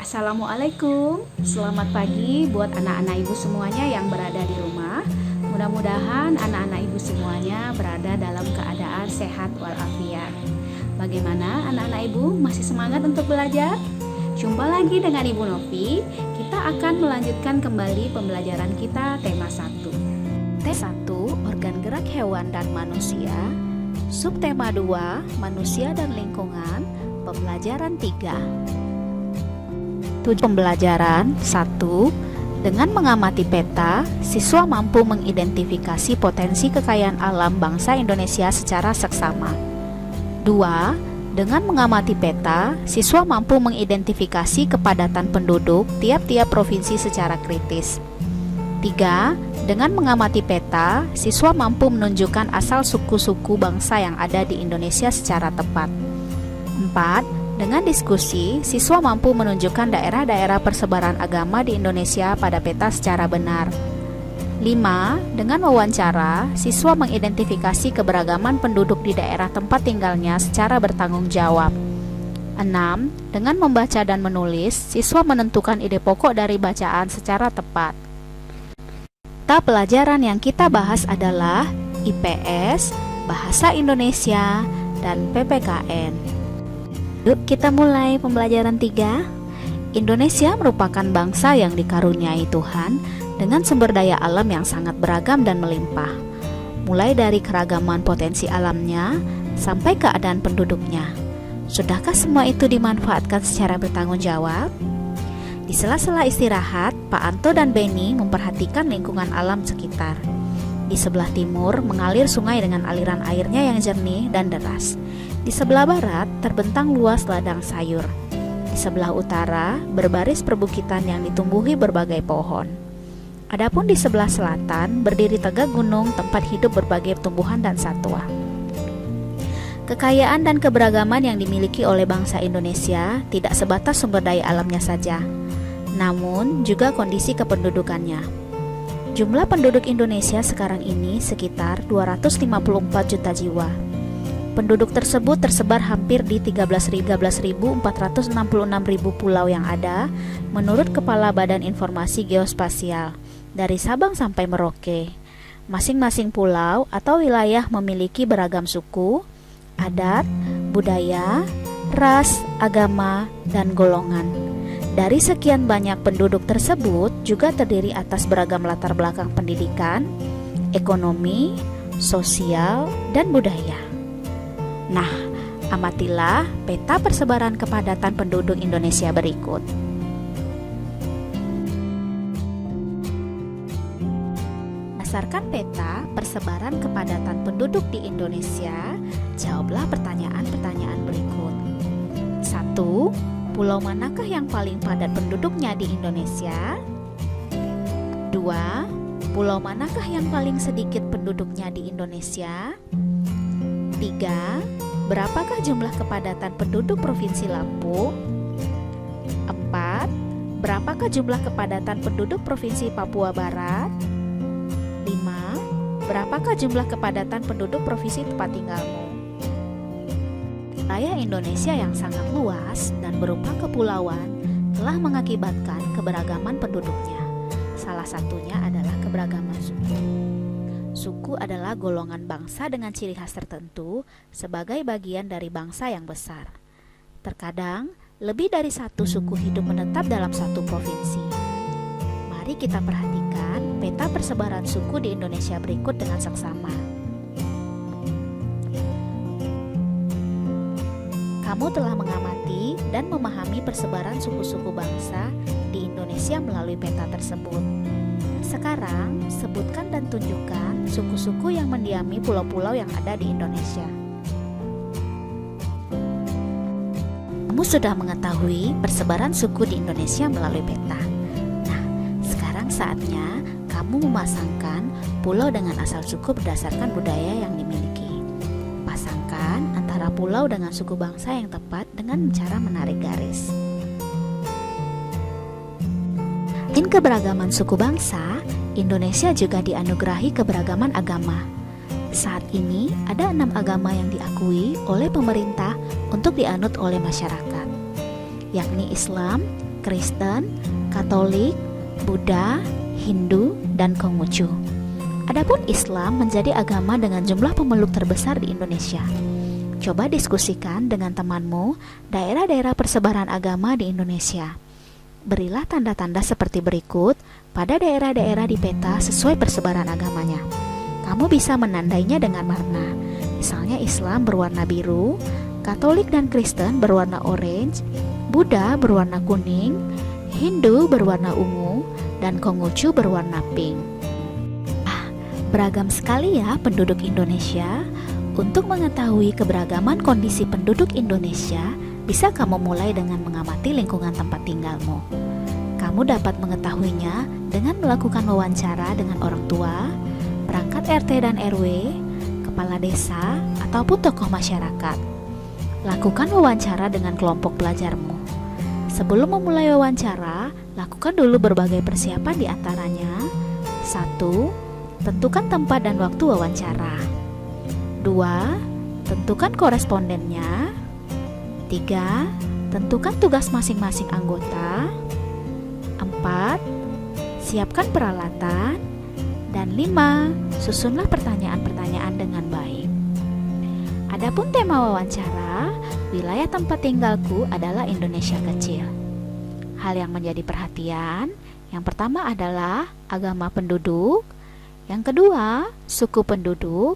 Assalamualaikum, selamat pagi buat anak-anak ibu semuanya yang berada di rumah. Mudah-mudahan anak-anak ibu semuanya berada dalam keadaan sehat walafiat. Bagaimana anak-anak ibu, masih semangat untuk belajar? Jumpa lagi dengan Ibu Novi. Kita akan melanjutkan kembali pembelajaran kita tema 1. Tema 1, organ gerak hewan dan manusia. Subtema 2, manusia dan lingkungan. Pembelajaran 3. Pembelajaran 1. Dengan mengamati peta, siswa mampu mengidentifikasi potensi kekayaan alam bangsa Indonesia secara seksama. 2. Dengan mengamati peta, siswa mampu mengidentifikasi kepadatan penduduk tiap-tiap provinsi secara kritis. 3. Dengan mengamati peta, siswa mampu menunjukkan asal suku-suku bangsa yang ada di Indonesia secara tepat. 4. Dengan diskusi, siswa mampu menunjukkan daerah-daerah persebaran agama di Indonesia pada peta secara benar. 5. Dengan wawancara, siswa mengidentifikasi keberagaman penduduk di daerah tempat tinggalnya secara bertanggung jawab. 6. Dengan membaca dan menulis, siswa menentukan ide pokok dari bacaan secara tepat. Mata pelajaran yang kita bahas adalah IPS, Bahasa Indonesia, dan PPKN. Yuk kita mulai pembelajaran 3. Indonesia merupakan bangsa yang dikaruniai Tuhan dengan sumber daya alam yang sangat beragam dan melimpah. Mulai dari keragaman potensi alamnya sampai keadaan penduduknya. Sudahkah semua itu dimanfaatkan secara bertanggung jawab? Di sela-sela istirahat, Pak Anto dan Beni memperhatikan lingkungan alam sekitar. Di sebelah timur mengalir sungai dengan aliran airnya yang jernih dan deras. Di sebelah barat terbentang luas ladang sayur. Di sebelah utara berbaris perbukitan yang ditumbuhi berbagai pohon. Adapun di sebelah selatan berdiri tegak gunung tempat hidup berbagai tumbuhan dan satwa. Kekayaan dan keberagaman yang dimiliki oleh bangsa Indonesia tidak sebatas sumber daya alamnya saja, namun juga kondisi kependudukannya. Jumlah penduduk Indonesia sekarang ini sekitar 254 juta jiwa. Penduduk tersebut tersebar hampir di 13.466.000 pulau yang ada menurut Kepala Badan Informasi Geospasial dari Sabang sampai Merauke. Masing-masing pulau atau wilayah memiliki beragam suku, adat, budaya, ras, agama, dan golongan. Dari sekian banyak penduduk tersebut juga terdiri atas beragam latar belakang pendidikan, ekonomi, sosial, dan budaya. Nah, amatilah peta persebaran kepadatan penduduk Indonesia berikut. Berdasarkan peta persebaran kepadatan penduduk di Indonesia, jawablah pertanyaan-pertanyaan berikut. 1. Pulau manakah yang paling padat penduduknya di Indonesia? 2. Pulau manakah yang paling sedikit penduduknya di Indonesia? 3. Berapakah jumlah kepadatan penduduk Provinsi Lampung? 4. Berapakah jumlah kepadatan penduduk Provinsi Papua Barat? 5. Berapakah jumlah kepadatan penduduk Provinsi tempat tinggalmu? Wilayah Indonesia yang sangat luas dan berupa kepulauan telah mengakibatkan keberagaman penduduknya. Salah satunya adalah keberagaman suku. Suku adalah golongan bangsa dengan ciri khas tertentu sebagai bagian dari bangsa yang besar. Terkadang, lebih dari satu suku hidup menetap dalam satu provinsi. Mari kita perhatikan peta persebaran suku di Indonesia berikut dengan seksama. Kamu telah mengamati dan memahami persebaran suku-suku bangsa di Indonesia melalui peta tersebut. Sekarang, sebutkan dan tunjukkan suku-suku yang mendiami pulau-pulau yang ada di Indonesia. Kamu sudah mengetahui persebaran suku di Indonesia melalui peta. Nah, sekarang saatnya kamu memasangkan pulau dengan asal suku berdasarkan budaya yang dimiliki. Pasangkan antara pulau dengan suku bangsa yang tepat dengan cara menarik garis. Selain keberagaman suku bangsa, Indonesia juga dianugerahi keberagaman agama. Saat ini ada 6 agama yang diakui oleh pemerintah untuk dianut oleh masyarakat, yakni Islam, Kristen, Katolik, Buddha, Hindu, dan Konghucu. Adapun Islam menjadi agama dengan jumlah pemeluk terbesar di Indonesia. Coba diskusikan dengan temanmu daerah-daerah persebaran agama di Indonesia. Berilah tanda-tanda seperti berikut pada daerah-daerah di peta sesuai persebaran agamanya. Kamu bisa menandainya dengan warna. Misalnya Islam berwarna biru, Katolik dan Kristen berwarna orange, Buddha berwarna kuning, Hindu berwarna ungu, dan Konghucu berwarna pink. Beragam sekali ya penduduk Indonesia. Untuk mengetahui keberagaman kondisi penduduk Indonesia, bisa kamu mulai dengan mengamati lingkungan tempat tinggalmu. Kamu dapat mengetahuinya dengan melakukan wawancara dengan orang tua, perangkat RT dan RW, kepala desa, ataupun tokoh masyarakat. Lakukan wawancara dengan kelompok belajarmu. Sebelum memulai wawancara, lakukan dulu berbagai persiapan di antaranya. 1. Tentukan tempat dan waktu wawancara. 2. Tentukan korespondennya. 3. Tentukan tugas masing-masing anggota. 4. Siapkan peralatan. Dan 5. Susunlah pertanyaan-pertanyaan dengan baik. Adapun tema wawancara, wilayah tempat tinggalku adalah Indonesia kecil. Hal yang menjadi perhatian, yang pertama adalah agama penduduk, yang kedua, suku penduduk,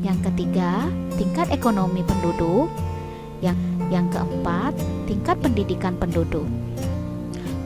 yang ketiga, tingkat ekonomi penduduk, yang keempat, tingkat pendidikan penduduk.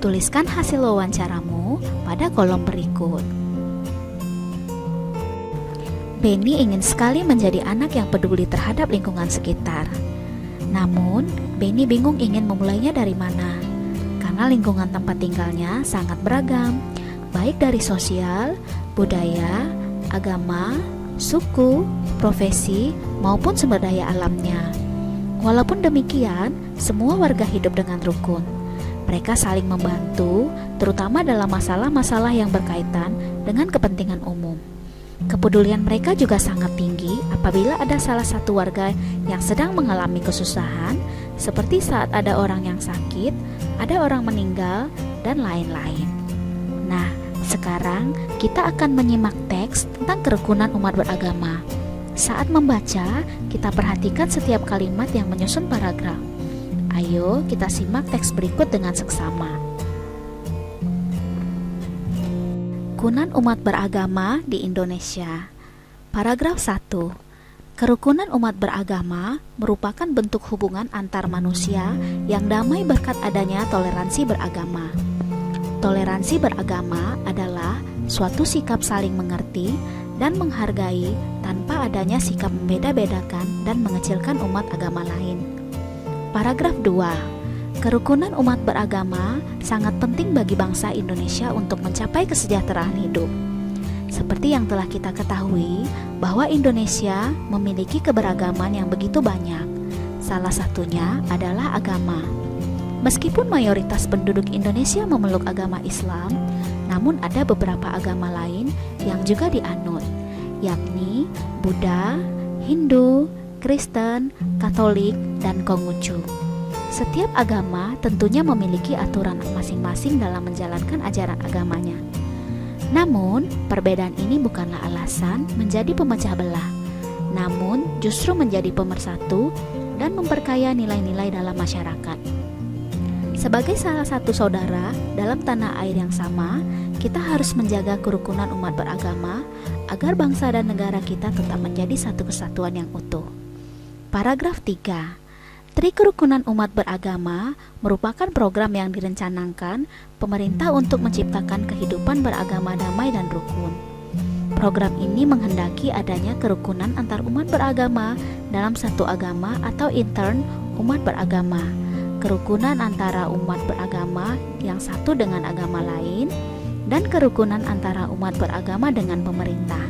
Tuliskan hasil wawancaramu pada kolom berikut. Benny ingin sekali menjadi anak yang peduli terhadap lingkungan sekitar. Namun, Benny bingung ingin memulainya dari mana, karena lingkungan tempat tinggalnya sangat beragam, baik dari sosial, budaya, agama, suku, profesi, maupun sumber daya alamnya. Walaupun demikian, semua warga hidup dengan rukun. Mereka saling membantu, terutama dalam masalah-masalah yang berkaitan dengan kepentingan umum. Kepedulian mereka juga sangat tinggi apabila ada salah satu warga yang sedang mengalami kesusahan, seperti saat ada orang yang sakit, ada orang meninggal, dan lain-lain. Nah, sekarang kita akan menyimak teks tentang kerukunan umat beragama. Saat membaca, kita perhatikan setiap kalimat yang menyusun paragraf. Ayo kita simak teks berikut dengan seksama. Kerukunan umat beragama di Indonesia. Paragraf 1. Kerukunan umat beragama merupakan bentuk hubungan antar manusia yang damai berkat adanya toleransi beragama. Toleransi beragama adalah suatu sikap saling mengerti dan menghargai tanpa adanya sikap membeda-bedakan dan mengecilkan umat agama lain. Paragraf 2. Kerukunan umat beragama sangat penting bagi bangsa Indonesia untuk mencapai kesejahteraan hidup. Seperti yang telah kita ketahui bahwa Indonesia memiliki keberagaman yang begitu banyak. Salah satunya adalah agama. Meskipun mayoritas penduduk Indonesia memeluk agama Islam, namun ada beberapa agama lain yang juga dianut, yakni Buddha, Hindu, Kristen, Katolik, dan Konghucu. Setiap agama tentunya memiliki aturan masing-masing dalam menjalankan ajaran agamanya. Namun, perbedaan ini bukanlah alasan menjadi pemecah belah, namun justru menjadi pemersatu dan memperkaya nilai-nilai dalam masyarakat. Sebagai salah satu saudara dalam tanah air yang sama, kita harus menjaga kerukunan umat beragama agar bangsa dan negara kita tetap menjadi satu kesatuan yang utuh. Paragraf 3. Tri Kerukunan Umat Beragama merupakan program yang direncanakan pemerintah untuk menciptakan kehidupan beragama damai dan rukun. Program ini menghendaki adanya kerukunan antar umat beragama dalam satu agama atau intern umat beragama, kerukunan antara umat beragama yang satu dengan agama lain, dan kerukunan antara umat beragama dengan pemerintah.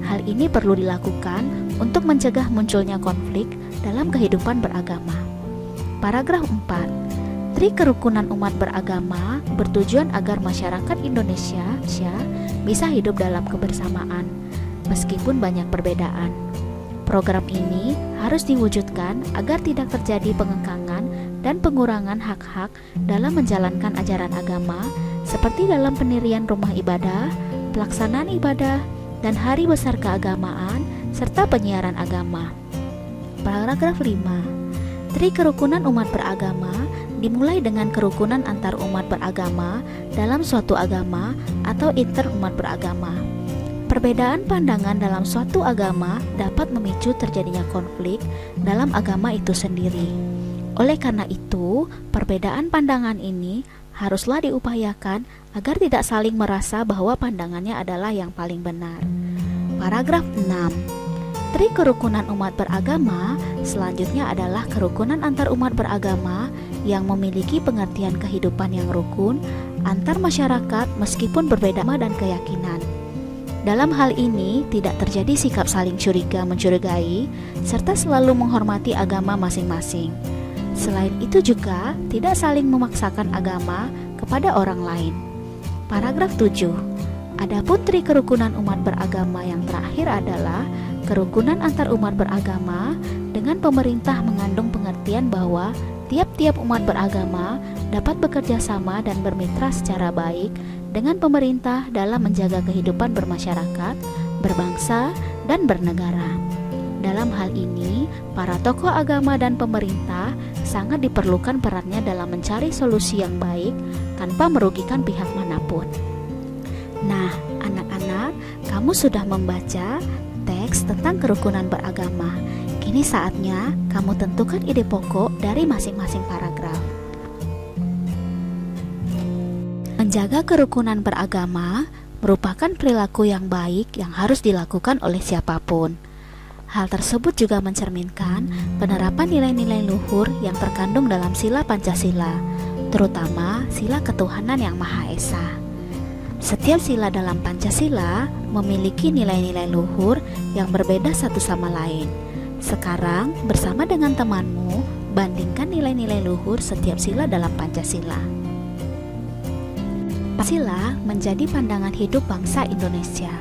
Hal ini perlu dilakukan untuk mencegah munculnya konflik dalam kehidupan beragama. Paragraf 4. Tri Kerukunan Umat Beragama bertujuan agar masyarakat Indonesia bisa hidup dalam kebersamaan, meskipun banyak perbedaan. Program ini harus diwujudkan agar tidak terjadi pengengkangan dan pengurangan hak-hak dalam menjalankan ajaran agama, seperti dalam pendirian rumah ibadah, pelaksanaan ibadah, dan hari besar keagamaan, serta penyiaran agama. Paragraf 5. Tri kerukunan umat beragama dimulai dengan kerukunan antar umat beragama dalam suatu agama atau interumat beragama. Perbedaan pandangan dalam suatu agama dapat memicu terjadinya konflik dalam agama itu sendiri. Oleh karena itu, perbedaan pandangan ini haruslah diupayakan agar tidak saling merasa bahwa pandangannya adalah yang paling benar. Paragraf 6. Tri kerukunan umat beragama selanjutnya adalah kerukunan antar umat beragama yang memiliki pengertian kehidupan yang rukun antar masyarakat meskipun berbeda agama dan keyakinan. Dalam hal ini tidak terjadi sikap saling curiga mencurigai serta selalu menghormati agama masing-masing. Selain itu juga tidak saling memaksakan agama kepada orang lain. Paragraf 7. Adapun tri kerukunan umat beragama yang terakhir adalah kerukunan antar umat beragama dengan pemerintah mengandung pengertian bahwa tiap-tiap umat beragama dapat bekerja sama dan bermitra secara baik dengan pemerintah dalam menjaga kehidupan bermasyarakat, berbangsa, dan bernegara. Dalam hal ini, para tokoh agama dan pemerintah sangat diperlukan perannya dalam mencari solusi yang baik tanpa merugikan pihak manapun. Nah, anak-anak, kamu sudah membaca teks tentang kerukunan beragama. Kini saatnya kamu tentukan ide pokok dari masing-masing paragraf. Menjaga kerukunan beragama merupakan perilaku yang baik yang harus dilakukan oleh siapapun. Hal tersebut juga mencerminkan penerapan nilai-nilai luhur yang terkandung dalam sila Pancasila, terutama sila ketuhanan yang Maha Esa. Setiap sila dalam Pancasila memiliki nilai-nilai luhur yang berbeda satu sama lain. Sekarang, bersama dengan temanmu, bandingkan nilai-nilai luhur setiap sila dalam Pancasila. Pancasila menjadi pandangan hidup bangsa Indonesia.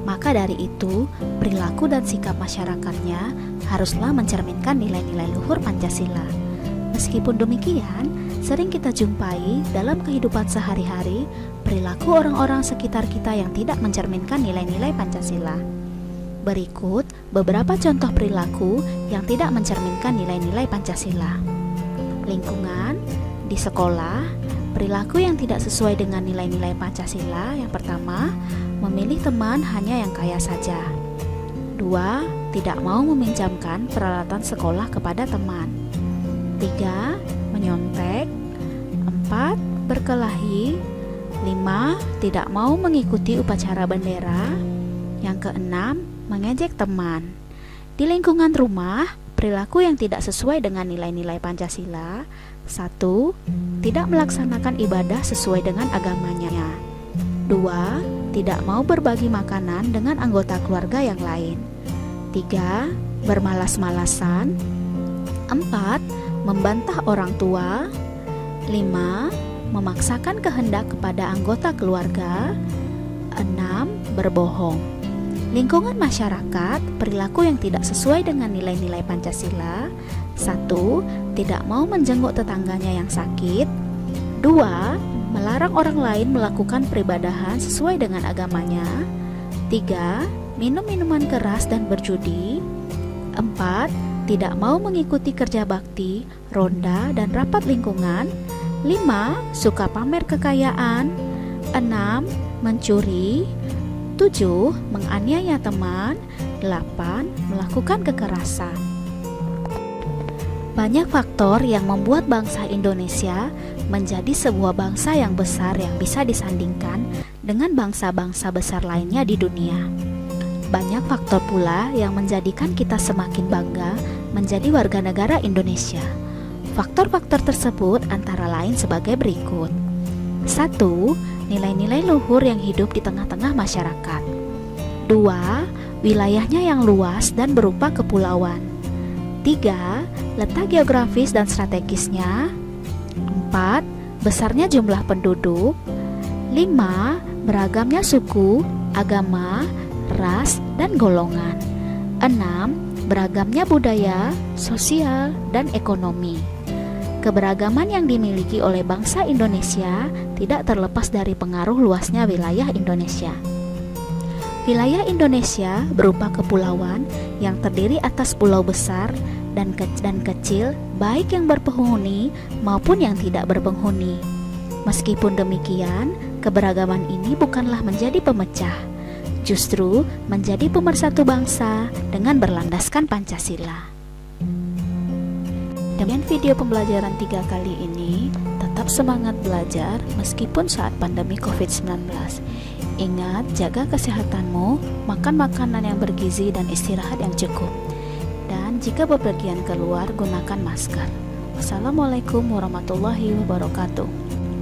Maka dari itu, perilaku dan sikap masyarakatnya haruslah mencerminkan nilai-nilai luhur Pancasila. Meskipun demikian, sering kita jumpai dalam kehidupan sehari-hari perilaku orang-orang sekitar kita yang tidak mencerminkan nilai-nilai Pancasila. Berikut beberapa contoh perilaku yang tidak mencerminkan nilai-nilai Pancasila. Lingkungan, di sekolah, perilaku yang tidak sesuai dengan nilai-nilai Pancasila. Yang pertama, memilih teman hanya yang kaya saja. 2. Tidak mau meminjamkan peralatan sekolah kepada teman. 3. Menyontek. 4. Berkelahi. 5. Tidak mau mengikuti upacara bendera. Yang keenam, mengejek teman. Di lingkungan rumah, perilaku yang tidak sesuai dengan nilai-nilai Pancasila. 1. Tidak melaksanakan ibadah sesuai dengan agamanya. 2. Tidak mau berbagi makanan dengan anggota keluarga yang lain. 3. Bermalas-malasan. 4. Membantah orang tua. 5. Memaksakan kehendak kepada anggota keluarga. 6. Berbohong. Lingkungan masyarakat, perilaku yang tidak sesuai dengan nilai-nilai Pancasila. 1. Tidak mau menjenguk tetangganya yang sakit. 2. Melarang orang lain melakukan peribadahan sesuai dengan agamanya. 3. Minum minuman keras dan berjudi. 4. Tidak mau mengikuti kerja bakti, ronda, dan rapat lingkungan. 5. Suka pamer kekayaan. 6. Mencuri. 7. Menganiaya teman. 8. Melakukan kekerasan. Banyak faktor yang membuat bangsa Indonesia menjadi sebuah bangsa yang besar yang bisa disandingkan dengan bangsa-bangsa besar lainnya di dunia. Banyak faktor pula yang menjadikan kita semakin bangga menjadi warga negara Indonesia. Faktor-faktor tersebut antara lain sebagai berikut. 1. Nilai-nilai luhur yang hidup di tengah-tengah masyarakat. 2. Wilayahnya yang luas dan berupa kepulauan. 3. Letak geografis dan strategisnya. 4. Besarnya jumlah penduduk. 5. Beragamnya suku, agama, ras, dan golongan. 6. Beragamnya budaya, sosial, dan ekonomi. Keberagaman yang dimiliki oleh bangsa Indonesia tidak terlepas dari pengaruh luasnya wilayah Indonesia. Wilayah Indonesia berupa kepulauan yang terdiri atas pulau besar dan kecil, baik yang berpenghuni maupun yang tidak berpenghuni. Meskipun demikian, keberagaman ini bukanlah menjadi pemecah, justru menjadi pemersatu bangsa dengan berlandaskan Pancasila. Demikian video pembelajaran 3 kali ini. Tetap semangat belajar meskipun saat pandemi COVID-19. Ingat, jaga kesehatanmu, makan makanan yang bergizi dan istirahat yang cukup. Dan jika bepergian keluar, gunakan masker. Wassalamualaikum warahmatullahi wabarakatuh.